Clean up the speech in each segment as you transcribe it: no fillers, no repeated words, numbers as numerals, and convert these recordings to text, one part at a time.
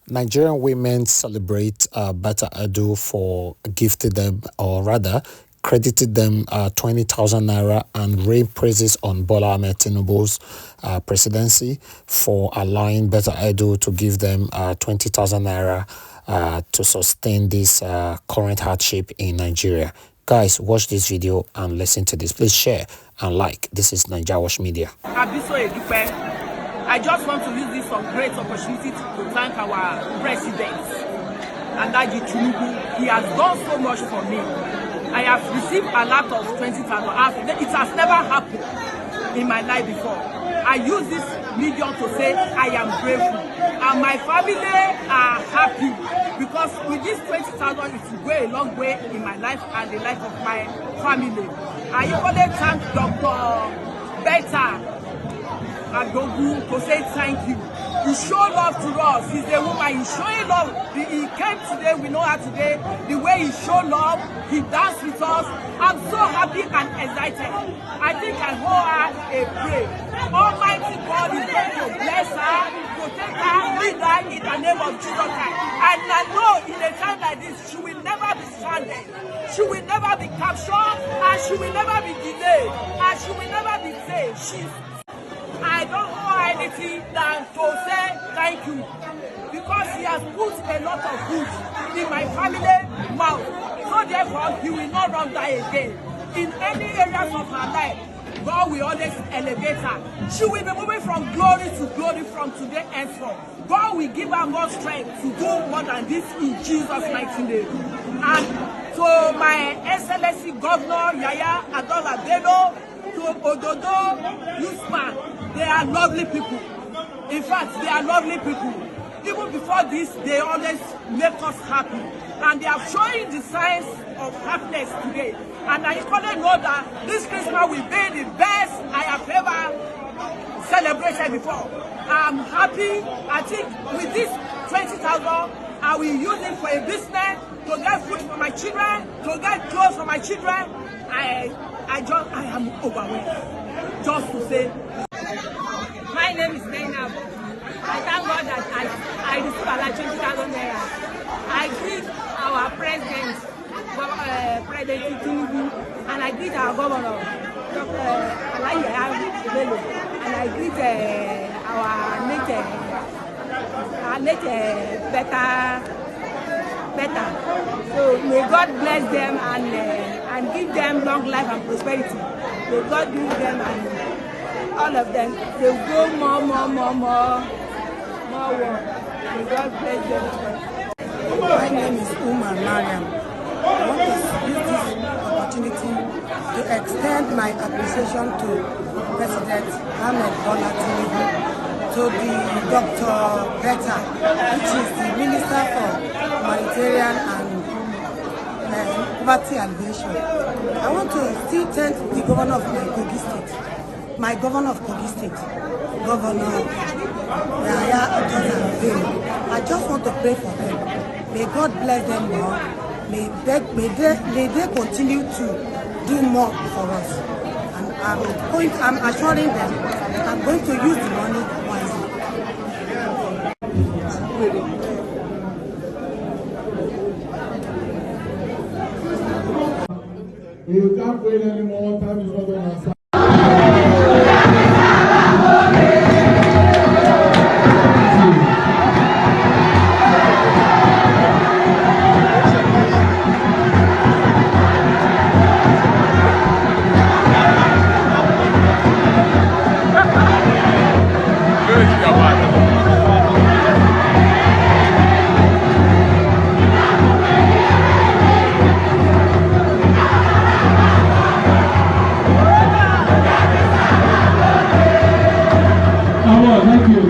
Nigerian women celebrate Bata Adu for gifting them, or rather, credited them 20,000 naira and rained praises on Bola Ahmed Tinubu's presidency for allowing Bata Adu to give them 20,000 naira to sustain this current hardship in Nigeria. Guys, watch this video and listen to this. Please share and like. This is NWATCH Media. I just want to use this great opportunity to thank our president, Tinubu. He has done so much for me. I have received a lot of 20,000. It has never happened in my life before. I use this medium to say I am grateful. And my family are happy because with this 20,000, it will go a long way in my life and the life of my family. I equally thank Dr. Beta Adogu to say thank you. He showed love to us. He's a woman. He's showing love. He came today. We know her today. The way he showed love, he danced with us. I'm so happy and excited. I think I owe her a prayer. Almighty God is going to bless her, protect her, lead her in the name of Jesus Christ. And I know in a time like this, she will never be stranded. She will never be captured, and she will never be delayed, and she will never be saved. I don't owe anything than to say thank you because he has put a lot of good in my family mouth. So therefore, he will not run die again. In any areas of her life, God will always elevate her. She will be moving from glory to glory from today henceforth. God will give her more strength to do more than this in Jesus' mighty name. And to my Excellency Governor Yaya Adola Bello, to Ododo Yusman, they are lovely people. In fact, they are lovely people. Even before this, they always make us happy. And they are showing the signs of happiness today. And I equally know that this Christmas will be the best I have ever celebrated before. I'm happy. I think with this 20,000, I will use it for a business, to get food for my children, to get clothes for my children. I am overwhelmed. Just to say. My name is Naira. I thank God that I received about 20,000 naira. I greet our president, President Tinubu, and I greet our governor, Dr. and I greet our native better. So may God bless them and give them long life and prosperity. May God give them and all of them, they will go more work. May God bless them. My name is Mariam. I want to use this opportunity to extend my appreciation to President Ahmed Bola Tinubu, to the Dr. Beta, which is the Minister for Humanitarian and Poverty Alleviation. I want to still thank the Governor of Kogi State. My Governor of Kogi State, Governor Naira. I just want to pray for them. May God bless them more. May they continue to do more for us. And I'm assuring them I'm going to use the money wisely. You can't wait anymore. Time is not on our side. Thank you.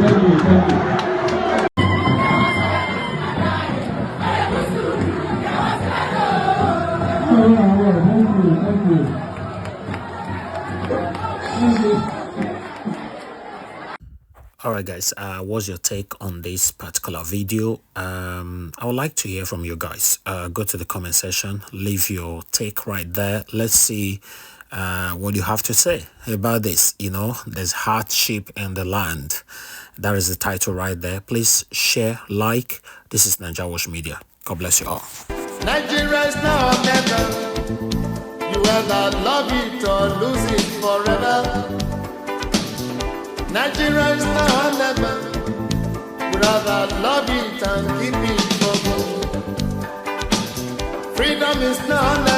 All right, guys, what's your take on this particular video? I would like to hear from you guys. Go to the comment section, leave your take right there. Let's see what you have to say about this. You know, there's hardship in the land. That is the title right there. Please share, like. This is NWATCH Media. God bless you all. Nigeria is now or never. You either love it or lose it forever. Nigeria is now or never. You rather love it and keep it for good. Freedom is now or never.